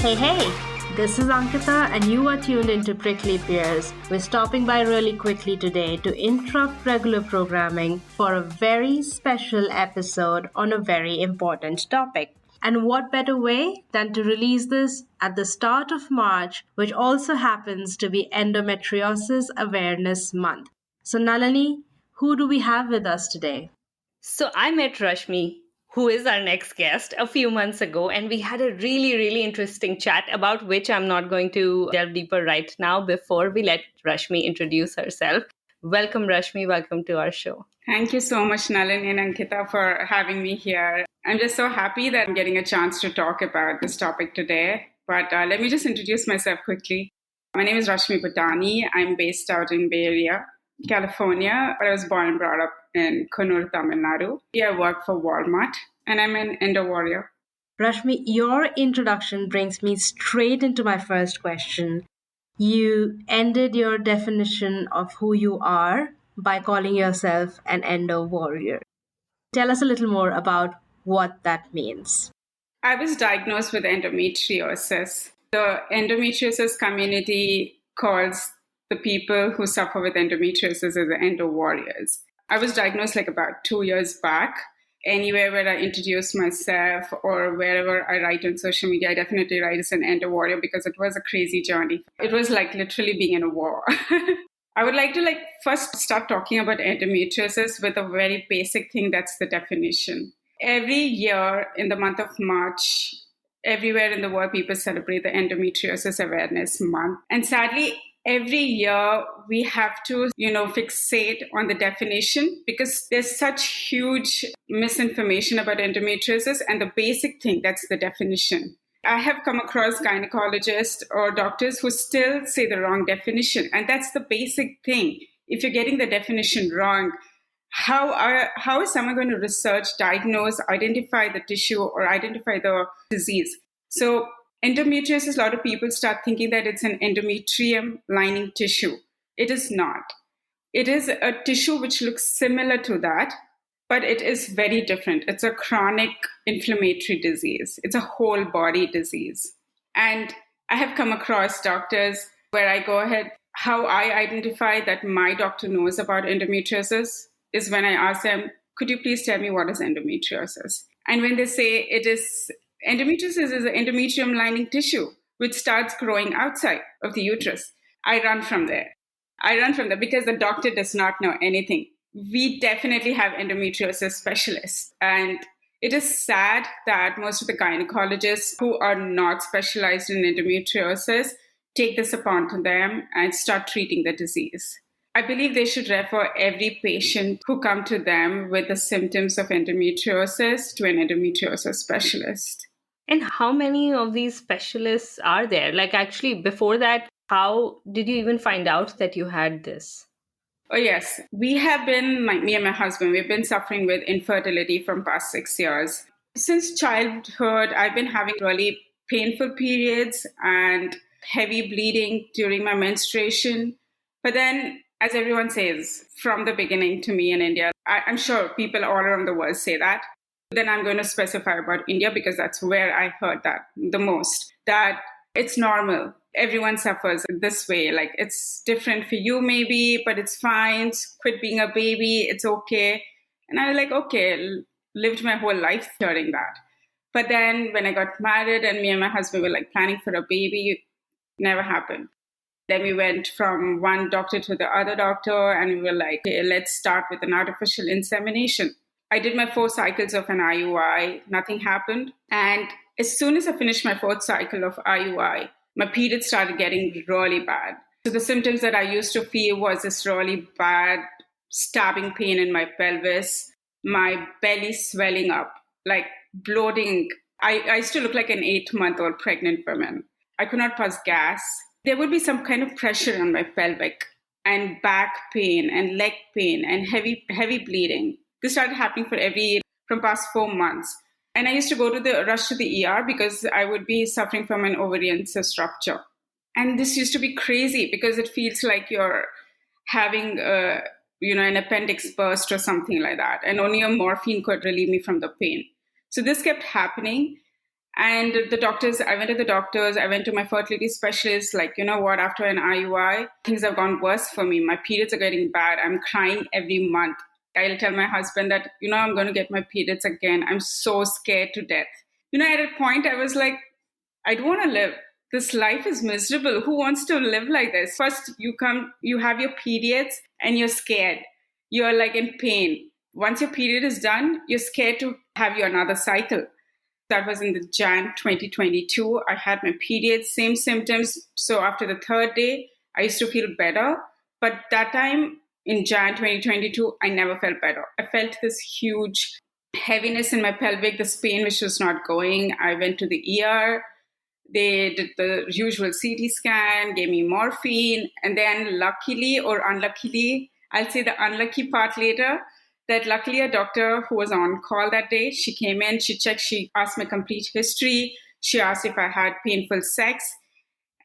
Hey, hey! This is Ankita, and you are tuned into Prickly Pears. We're stopping by really quickly today to interrupt regular programming for a very special episode on a very important topic. And what better way than to release this at the start of March, which also happens to be Endometriosis Awareness Month. So, Nalini, who do we have with us today? So I met Rashmi, who is our next guest, a few months ago, and we had a really, really interesting chat about which I'm not going to delve deeper right now before we let Rashmi introduce herself. Welcome, Rashmi. Welcome to our show. Thank you so much, Nalin and Ankita, for having me here. I'm just so happy that I'm getting a chance to talk about this topic today. But let me just introduce myself quickly. My name is Rashmi Bhutani. I'm based out in Bay Area, California, but I was born and brought up in Kannur, Tamil Nadu. Here I work for Walmart, and I'm an endo-warrior. Rashmi, your introduction brings me straight into my first question. You ended your definition of who you are by calling yourself an endo-warrior. Tell us a little more about what that means. I was diagnosed with endometriosis. The endometriosis community calls the people who suffer with endometriosis as the endo-warriors. I was diagnosed about 2 years back. Anywhere where I introduce myself or wherever I write on social media, I definitely write as an endo-warrior because it was a crazy journey. It was like literally being in a war. I would like to first start talking about endometriosis with a very basic thing, that's the definition. Every year in the month of March, everywhere in the world, people celebrate the Endometriosis Awareness Month. And sadly, every year we have to, fixate on the definition because there's such huge misinformation about endometriosis and the basic thing, that's the definition. I have come across gynecologists or doctors who still say the wrong definition. And that's the basic thing. If you're getting the definition wrong, how is someone going to research, diagnose, identify the tissue or identify the disease? So endometriosis, a lot of people start thinking that it's an endometrium lining tissue. It is not. It is a tissue which looks similar to that, but it is very different. It's a chronic inflammatory disease. It's a whole body disease. And I have come across doctors where I go ahead, how I identify that my doctor knows about endometriosis is when I ask them, could you please tell me what is endometriosis? And when they say endometriosis is an endometrium lining tissue, which starts growing outside of the uterus, I run from there. Because the doctor does not know anything. We definitely have endometriosis specialists. And it is sad that most of the gynecologists who are not specialized in endometriosis take this upon them and start treating the disease. I believe they should refer every patient who come to them with the symptoms of endometriosis to an endometriosis specialist. And how many of these specialists are there? Actually, before that, how did you even find out that you had this? Oh, yes. We have been, me and my husband, we've been suffering with infertility from past 6 years. Since childhood, I've been having really painful periods and heavy bleeding during my menstruation. But then, as everyone says, from the beginning to me in India, I'm sure people all around the world say that. Then I'm going to specify about India because that's where I heard that the most, that it's normal. Everyone suffers this way. It's different for you maybe, but it's fine. Quit being a baby. It's okay. And I was okay, lived my whole life hearing that. But then when I got married and me and my husband were planning for a baby, it never happened. Then we went from one doctor to the other doctor and we were okay, let's start with an artificial insemination. I did my 4 cycles of an IUI. Nothing happened. And as soon as I finished my 4th cycle of IUI, my period started getting really bad. So the symptoms that I used to feel was this really bad stabbing pain in my pelvis, my belly swelling up, bloating. I used to look like an 8-month-old pregnant woman. I could not pass gas. There would be some kind of pressure on my pelvic and back pain and leg pain and heavy bleeding. This started happening from past 4 months. And I used to rush to the ER because I would be suffering from an ovarian cyst rupture. And this used to be crazy because it feels like you're having an appendix burst or something like that. And only a morphine could relieve me from the pain. So this kept happening. And I went to the doctors, I went to my fertility specialist, like, you know what, after an IUI, things have gone worse for me. My periods are getting bad. I'm crying every month. I'll tell my husband that, I'm going to get my periods again. I'm so scared to death. At a point, I was like, I don't want to live. This life is miserable. Who wants to live like this? First, you have your periods and you're scared. You're like in pain. Once your period is done, you're scared to have your another cycle. That was in the Jan 2022. I had my periods, same symptoms. So after the third day, I used to feel better. But that time in Jan 2022, I never felt better. I felt this huge heaviness in my pelvic, this pain which was not going. I went to the ER. They did the usual CT scan, gave me morphine. And then luckily or unluckily, I'll say the unlucky part later, that luckily a doctor who was on call that day, she came in, she checked, she asked my complete history. She asked if I had painful sex.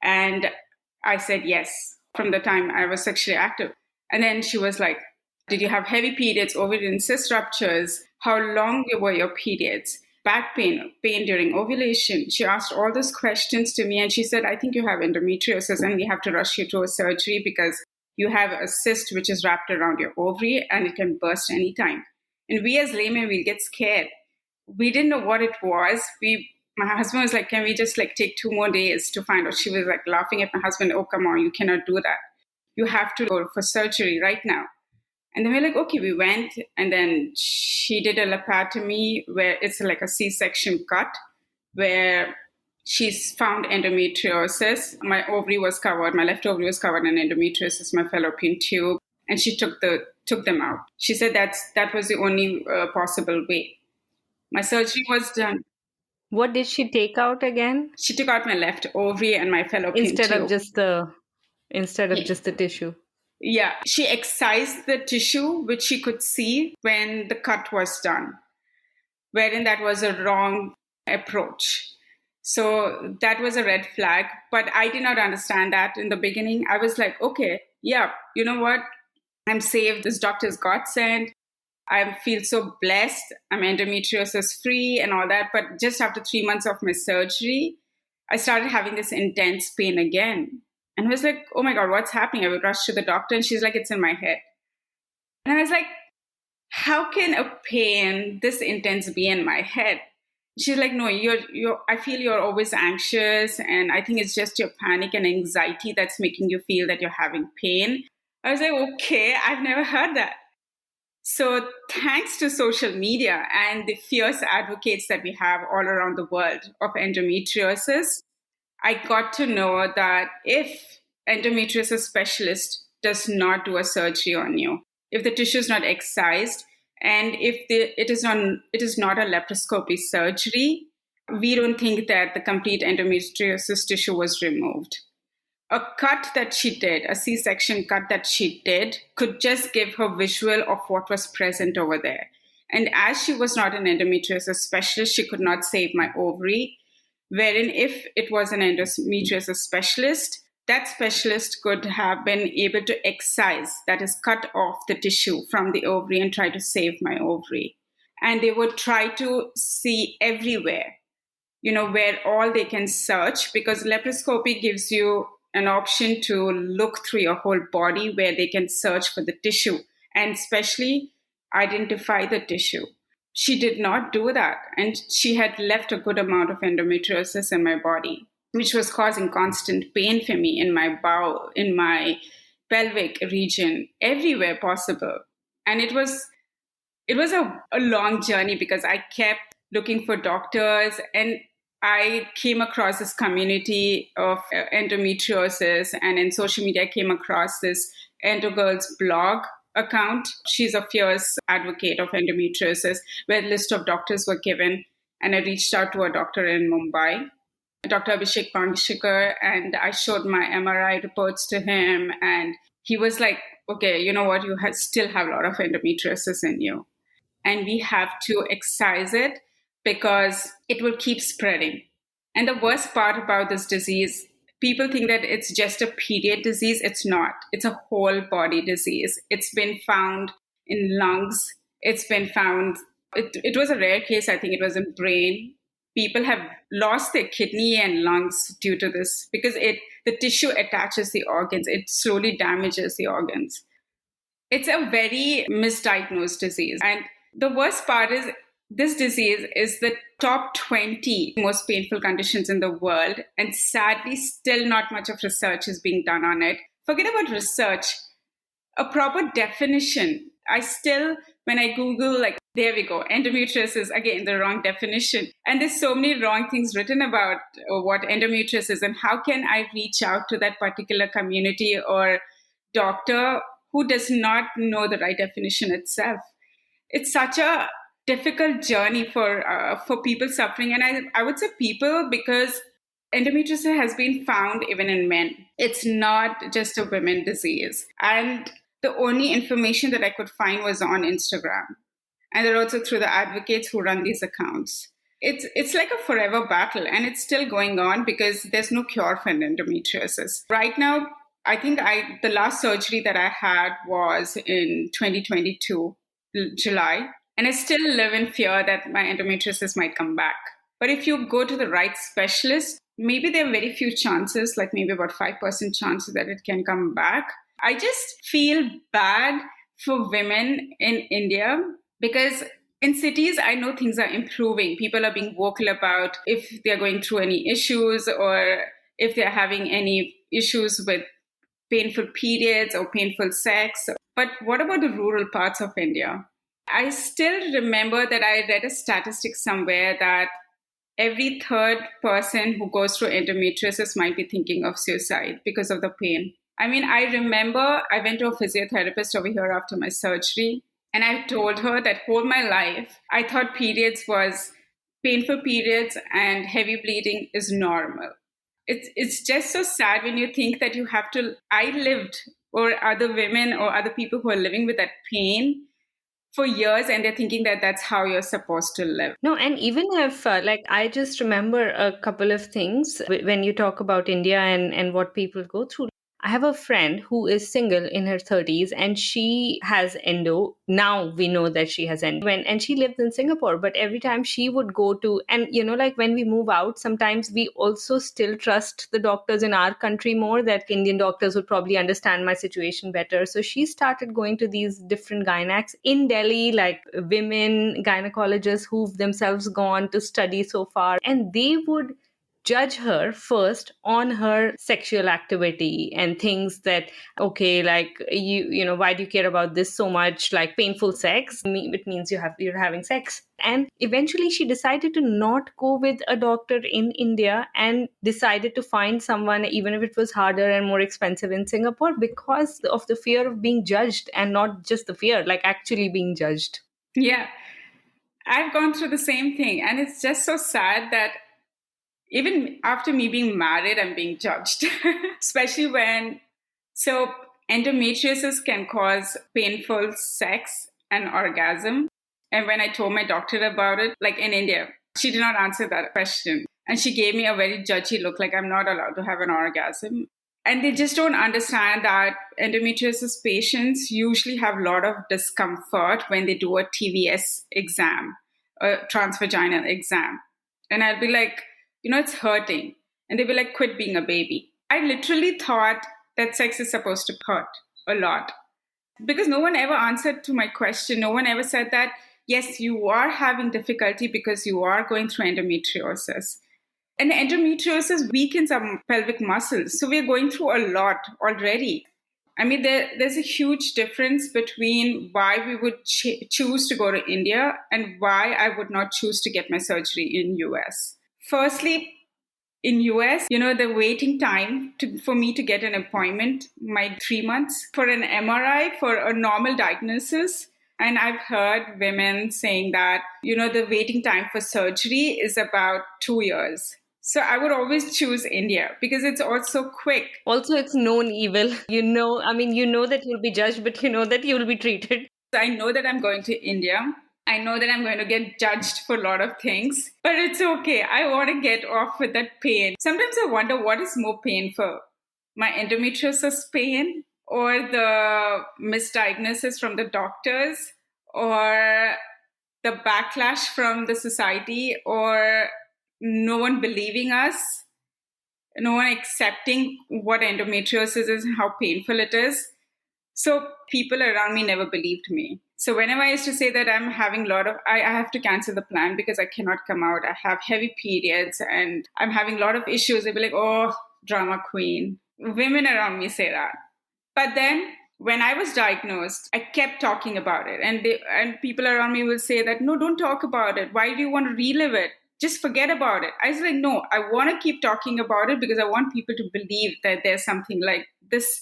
And I said yes, from the time I was sexually active. And then she was like, did you have heavy periods, ovarian cyst ruptures? How long were your periods? Back pain, pain during ovulation. She asked all those questions to me and she said, I think you have endometriosis and we have to rush you to a surgery because you have a cyst which is wrapped around your ovary and it can burst anytime. And we as laymen, we get scared. We didn't know what it was. My husband was like, can we just take 2 more days to find out? She was like laughing at my husband. Oh, come on, you cannot do that. You have to go for surgery right now. And then we're like, okay, we went. And then she did a laparotomy where it's like a C-section cut where she's found endometriosis. My ovary was covered. My left ovary was covered in endometriosis, my fallopian tube. And she took them out. She said that was the only possible way. My surgery was done. What did she take out again? She took out my left ovary and my fallopian Instead tube. Instead of just the tissue. Yeah, she excised the tissue, which she could see when the cut was done, wherein that was a wrong approach. So that was a red flag, but I did not understand that in the beginning. I was like, okay, yeah, you know what? I'm saved. This doctor's godsend. I feel so blessed. I'm endometriosis free and all that. But just after 3 months of my surgery, I started having this intense pain again. And I was like, oh my God, what's happening? I would rush to the doctor and she's like, it's in my head. And I was like, how can a pain this intense be in my head? She's like, no, I feel you're always anxious. And I think it's just your panic and anxiety that's making you feel that you're having pain. I was like, okay, I've never heard that. So thanks to social media and the fierce advocates that we have all around the world of endometriosis, I got to know that if endometriosis specialist does not do a surgery on you, if the tissue is not excised, and if it is not a laparoscopy surgery, we don't think that the complete endometriosis tissue was removed. A cut that she did, a C-section cut that she did, could just give her visual of what was present over there. And as she was not an endometriosis specialist, she could not save my ovary. Wherein if it was an endometriosis specialist, that specialist could have been able to excise, that is, cut off the tissue from the ovary and try to save my ovary. And they would try to see everywhere, where all they can search, because laparoscopy gives you an option to look through your whole body where they can search for the tissue and especially identify the tissue. She did not do that. And she had left a good amount of endometriosis in my body, which was causing constant pain for me in my bowel, in my pelvic region, everywhere possible. And it was a long journey because I kept looking for doctors and I came across this community of endometriosis, and in social media, I came across this Endo Girls blog account. She's a fierce advocate of endometriosis, where a list of doctors were given. And I reached out to a doctor in Mumbai, Dr. Abhishek Pangshikar, and I showed my MRI reports to him. And he was like, okay, you know what? You still have a lot of endometriosis in you. And we have to excise it because it will keep spreading. And the worst part about this disease, people think that it's just a period disease. It's not. It's a whole body disease. It's been found in lungs. It's been found, it was a rare case. I think it was in brain. people have lost their kidney and lungs due to this because the tissue attaches the organs. It slowly damages the organs. It's a very misdiagnosed disease. And the worst part is this disease is the top 20 most painful conditions in the world. And sadly, still not much of research is being done on it. Forget about research. A proper definition. When I Google, there we go, endometriosis, again, the wrong definition. And there's so many wrong things written about what endometriosis is and how can I reach out to that particular community or doctor who does not know the right definition itself. It's such a difficult journey for people suffering. And I would say people because endometriosis has been found even in men. It's not just a women disease. And the only information that I could find was on Instagram. And they're also through the advocates who run these accounts. It's like a forever battle, and it's still going on because there's no cure for endometriosis. Right now, I think the last surgery that I had was in 2022, July. And I still live in fear that my endometriosis might come back. But if you go to the right specialist, maybe there are very few chances, like maybe about 5% chances that it can come back. I just feel bad for women in India because in cities, I know things are improving. People are being vocal about if they're going through any issues or if they're having any issues with painful periods or painful sex. But what about the rural parts of India? I still remember that I read a statistic somewhere that every third person who goes through endometriosis might be thinking of suicide because of the pain. I mean, I remember I went to a physiotherapist over here after my surgery, and I told her that whole my life, I thought painful periods and heavy bleeding is normal. It's just so sad when you think that I lived, or other women or other people who are living with that pain for years, and they're thinking that that's how you're supposed to live. No, and even if, I just remember a couple of things when you talk about India and what people go through. I have a friend who is single in her 30s and she has endo. Now we know that she has endo. And she lives in Singapore. But every time she would go to, and when we move out, sometimes we also still trust the doctors in our country more, that Indian doctors would probably understand my situation better. So she started going to these different gynacs in Delhi, like women gynecologists who've themselves gone to study so far. And they would judge her first on her sexual activity and things that, okay, like why do you care about this so much? Like painful sex, it means you're having sex. And eventually she decided to not go with a doctor in India and decided to find someone, even if it was harder and more expensive, in Singapore, because of the fear of being judged, and not just the fear, like actually being judged. Yeah, I've gone through the same thing, and it's just so sad that even after me being married, I'm being judged, especially so endometriosis can cause painful sex and orgasm. And when I told my doctor about it, like in India, she did not answer that question. And she gave me a very judgy look, like I'm not allowed to have an orgasm. And they just don't understand that endometriosis patients usually have a lot of discomfort when they do a TVS exam, a transvaginal exam. And I'll be like, it's hurting. And they'll be like, quit being a baby. I literally thought that sex is supposed to hurt a lot because no one ever answered to my question. No one ever said that, yes, you are having difficulty because you are going through endometriosis. And endometriosis weakens our pelvic muscles. So we're going through a lot already. I mean, there's a huge difference between why we would choose to go to India and why I would not choose to get my surgery in US. Firstly, in US, the waiting time for me to get an appointment might 3 months for an MRI for a normal diagnosis. And I've heard women saying that, the waiting time for surgery is about 2 years. So I would always choose India because it's also quick. Also, it's known evil. That you'll be judged, but you know that you'll be treated. I know that I'm going to India. I know that I'm going to get judged for a lot of things, but it's okay. I want to get off with that pain. Sometimes I wonder what is more painful, my endometriosis pain or the misdiagnosis from the doctors or the backlash from the society or no one believing us, no one accepting what endometriosis is and how painful it is. So people around me never believed me. So whenever I used to say that I'm having a lot of, I have to cancel the plan because I cannot come out. I have heavy periods and I'm having a lot of issues. They'd be like, oh, drama queen. Women around me say that. But then when I was diagnosed, I kept talking about it. And people around me will say that, no, don't talk about it. Why do you want to relive it? Just forget about it. I was like, no, I want to keep talking about it because I want people to believe that there's something like this.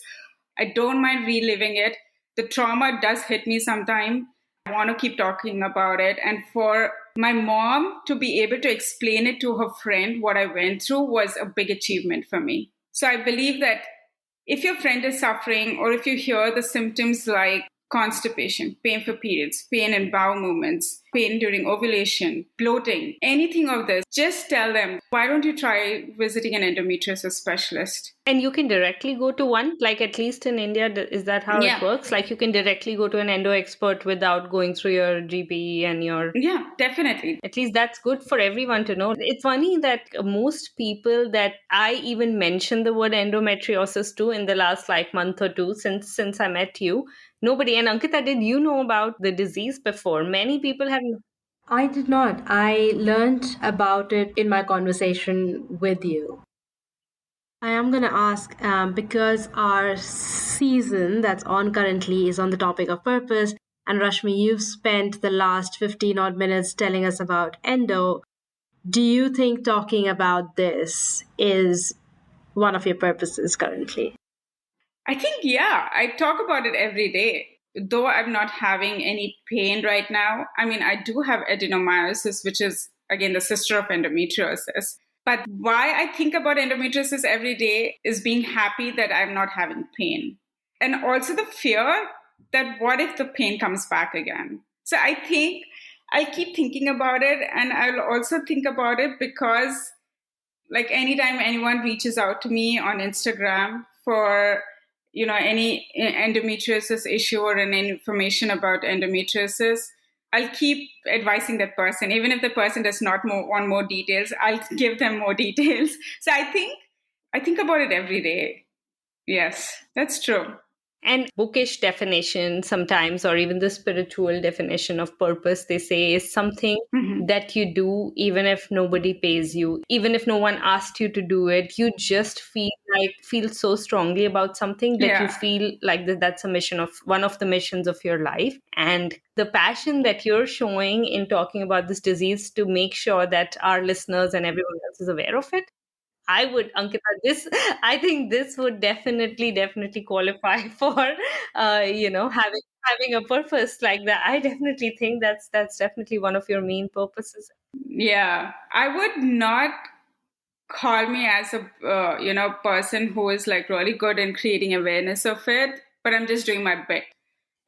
I don't mind reliving it. The trauma does hit me sometime. I want to keep talking about it. And for my mom to be able to explain it to her friend, what I went through, was a big achievement for me. So I believe that if your friend is suffering, or if you hear the symptoms like constipation, pain for periods, pain in bowel movements, pain during ovulation, bloating, anything of this, just tell them, why don't you try visiting an endometriosis specialist? And you can directly go to one, like at least in India, is that how Yeah. it works? Like you can directly go to an endo expert without going through your GP and your... Yeah, definitely. At least that's good for everyone to know. It's funny that most people that I even mentioned the word endometriosis to in the last like month or two since I met you, nobody. And Ankita, did you know about the disease before? Many people have... I did not. I learned about it in my conversation with you. I am going to ask because our season that's on currently is on the topic of purpose. And Rashmi, you've spent the last 15 odd minutes telling us about endo. Do you think talking about this is one of your purposes currently? I think, yeah, I talk about it every day. Though I'm not having any pain right now. I mean, I do have adenomyosis, which is, again, the sister of endometriosis. But why I think about endometriosis every day is being happy that I'm not having pain. And also the fear that what if the pain comes back again? So I think I keep thinking about it, and I'll also think about it because, like, anytime anyone reaches out to me on Instagram for any endometriosis issue or any information about endometriosis, I'll keep advising that person. Even if the person does not want more details, I'll give them more details. So I think about it every day. Yes, that's true. And bookish definition sometimes, or even the spiritual definition of purpose, they say is something that you do even if nobody pays you, even if no one asked you to do it. You just feel so strongly about something that you feel like that's a mission of one of the missions of your life. And the passion that you're showing in talking about this disease to make sure that our listeners and everyone else is aware of it, I would, Ankita, I think this would definitely qualify for, having a purpose like that. I definitely think that's definitely one of your main purposes. Yeah, I would not call me as a, person who is like really good in creating awareness of it, but I'm just doing my bit.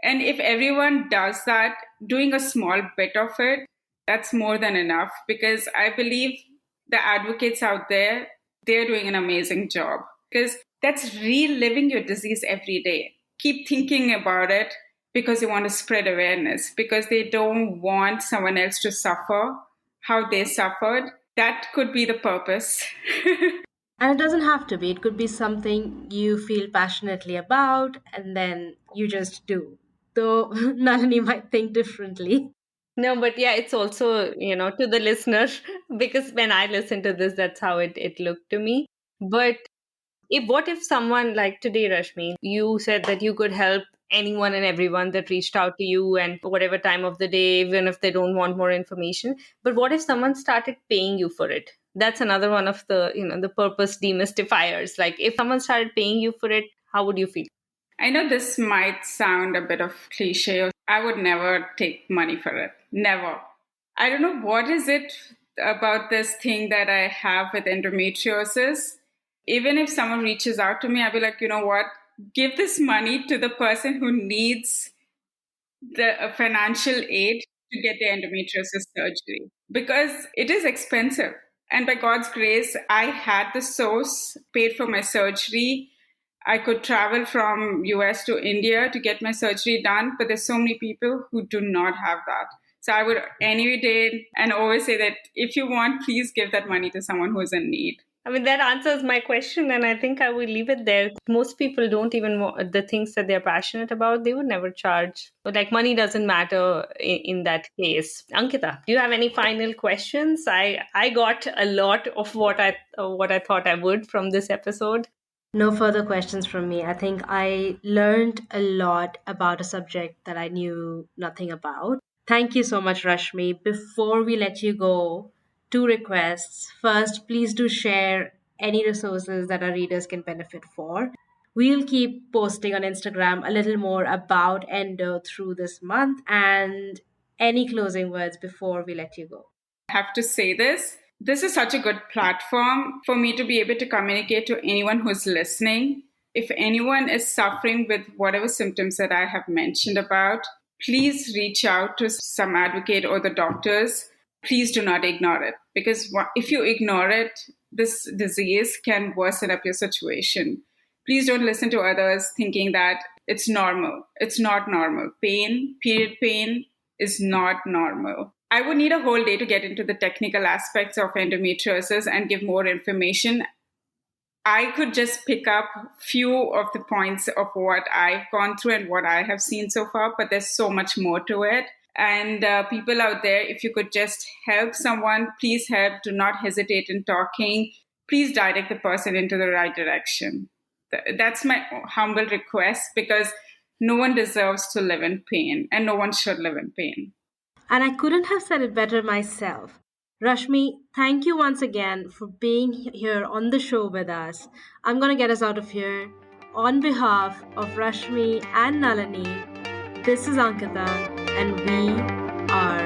And if everyone does that, doing a small bit of it, that's more than enough, because I believe the advocates out there, they're doing an amazing job, because that's reliving your disease every day. Keep thinking about it because you want to spread awareness, because they don't want someone else to suffer how they suffered. That could be the purpose. And it doesn't have to be. It could be something you feel passionately about and then you just do. Though Nalini might think differently. No, but yeah, it's also, to the listener, because when I listen to this, that's how it looked to me. But what if someone like today, Rashmi, you said that you could help anyone and everyone that reached out to you and whatever time of the day, even if they don't want more information. But what if someone started paying you for it? That's another one of the, the purpose demystifiers. Like if someone started paying you for it, how would you feel? I know this might sound a bit of cliche. I would never take money for it. Never. I don't know what is it about this thing that I have with endometriosis. Even if someone reaches out to me, I'll be like, you know what? Give this money to the person who needs the financial aid to get the endometriosis surgery, because it is expensive. And by God's grace, I had the source paid for my surgery. I could travel from US to India to get my surgery done, but there's so many people who do not have that. So I would any day and always say that if you want, please give that money to someone who is in need. I mean, that answers my question, and I think I will leave it there. Most people don't even want the things that they're passionate about, they would never charge. But like, money doesn't matter in that case. Ankita, do you have any final questions? I got a lot of what I thought I would from this episode. No further questions from me. I think I learned a lot about a subject that I knew nothing about. Thank you so much, Rashmi. Before we let you go, two requests. First, please do share any resources that our readers can benefit for. We'll keep posting on Instagram a little more about Endo through this month. And any closing words before we let you go? I have to say this. This is such a good platform for me to be able to communicate to anyone who's listening. If anyone is suffering with whatever symptoms that I have mentioned about, please reach out to some advocate or the doctors. Please do not ignore it, because if you ignore it, this disease can worsen up your situation. Please don't listen to others thinking that it's normal. It's not normal. Pain, period pain, is not normal. I would need a whole day to get into the technical aspects of endometriosis and give more information. I could just pick up few of the points of what I've gone through and what I have seen so far, but there's so much more to it. And people out there, if you could just help someone, please help. Do not hesitate in talking. Please direct the person into the right direction. That's my humble request, because no one deserves to live in pain, and no one should live in pain. And I couldn't have said it better myself. Rashmi, thank you once again for being here on the show with us. I'm going to get us out of here. On behalf of Rashmi and Nalini, this is Ankita, and we are